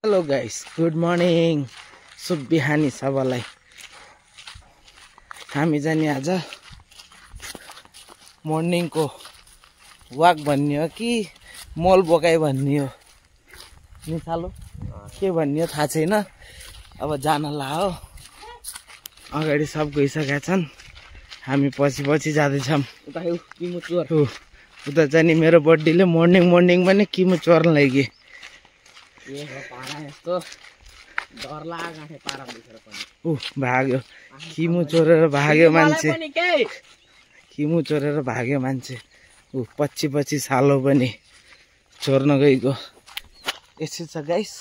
Hello guys, good morning. शुभ बिहानी सबैलाई। हामी जाने आज मर्निङको वाक भन्ने हो कि मल बोकाइ भन्ने हो, निसालो के भन्ने हो थाहा छैन। अब जान लाओ, अगाडि सब गइसकेका छन्, हामी पछि पछि जाँदैछौँ। उता चाहिँ नि मेरो बर्थडेले मर्निङ पनि किमु चोर्न लागि भाग्यो। किमु चोरेर भाग्यो मान्छे, किमु चोरेर भाग्यो मान्छे। 25 सालो पनि चोर्न गएको। यसै छ गाइस,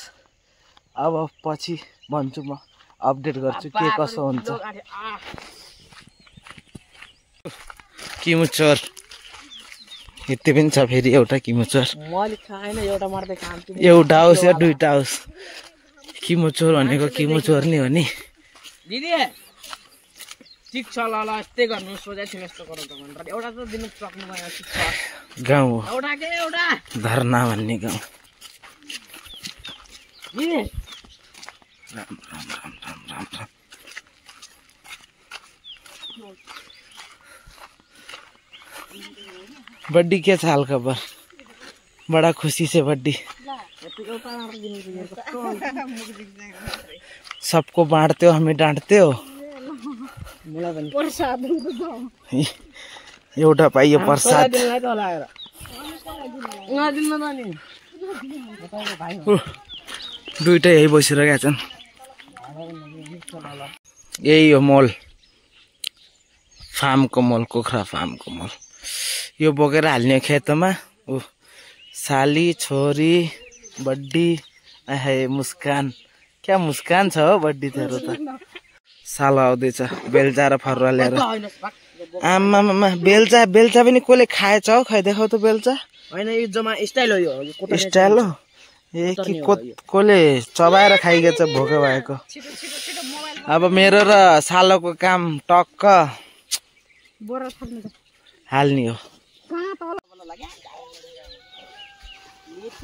अब पछि भन्छु, म अपडेट गर्छु के कसो हुन्छ। किमु चोर यति पनि छ, फेरि एउटा किमु चोर। एउटा होस् या दुईटा होस्, किमु चोर भनेको किमु चोर नि हो नि। दिदी ठिक छ, ल यस्तै गर्नु, सोझै थिएन यस्तो गरौँ त भनेर एउटा त दिनु सक्नु भएन। ठिक छ, गाउँ हो एउटा धर्ना भन्ने गाउँ। दिदी राम राम राम राम राम राम। बड्डी के छ हाल खबर? बड़ा खुशी से बड्डी। सबको बांटते हो, हमें डांटते हो। एउटा पाइयो प्रसाद। दुईटा यही बसिरहेका छन्। यही हो मल, फार्मको मल, कुखुरा फार्मको मल। यो बोकेर हाल्ने खेतमा। साली, छोरी, बड्डी, आहे मुस्कान। क्या मुस्कान छ हो बड्डी तेरो त। साल आउँदैछ बेल्चा र फरुवा ल्याएर। आमामा बेल्चा पनि कसले खाएछ हौ? खै देखाउ त बेल्चा। हैन, यो जमा स्टाइल हो। यो स्टाइल हो ए कि कसले चबाएर खाइगेछ भोका भएको। अब मेरो र सालोको काम टक्क हाल्ने हो।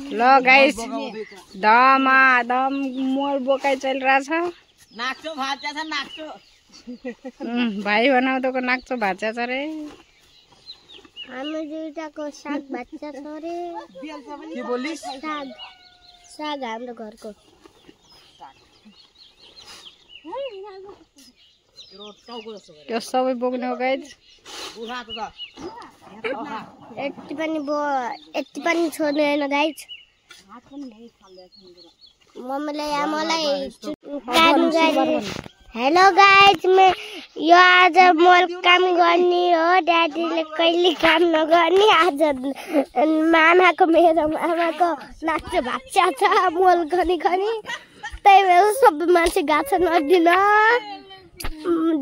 ल गाइस, दम मोल बोकाइ चलिरहेछ। नाक्चो भाचा छ, नाक्चो भाइ बनाउँदोको नाक्चो भाचा छ रे। हामी दुईटाको साग भाचा छ रे। के बोलिस? साग हाम्रो घरको। यो सबै बोक्ने हो गाइस। यति पनि छोड्नु होइन गाइस। मम्मीले आमालाई काम गर्ने। हेलो गाइस, यो आज मल काम गर्ने हो। ड्याडीले कहिले काम नगर्ने। आज मामाको, मेरो मामाको नाच्चो भाचा छ मल खनी। त्यही भएर सबै मान्छे गाछ नदिन।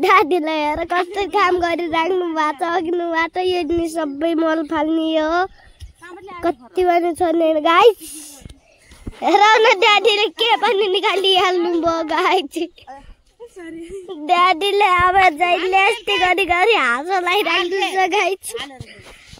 दादीलाई हेर कस्तो काम गरिराख्नु भएको छ, अघिनु भएको छ। यो नि सबै मल फाल्ने हो। कति पनि छोड्दैन गाइस। हेर न, ड्याडीले के पनि निकालिहाल्नु भयो गाइस। ड्याडीले अब जहिले यस्तै गरी हाँसो लगाइराख्नु छ गाइस।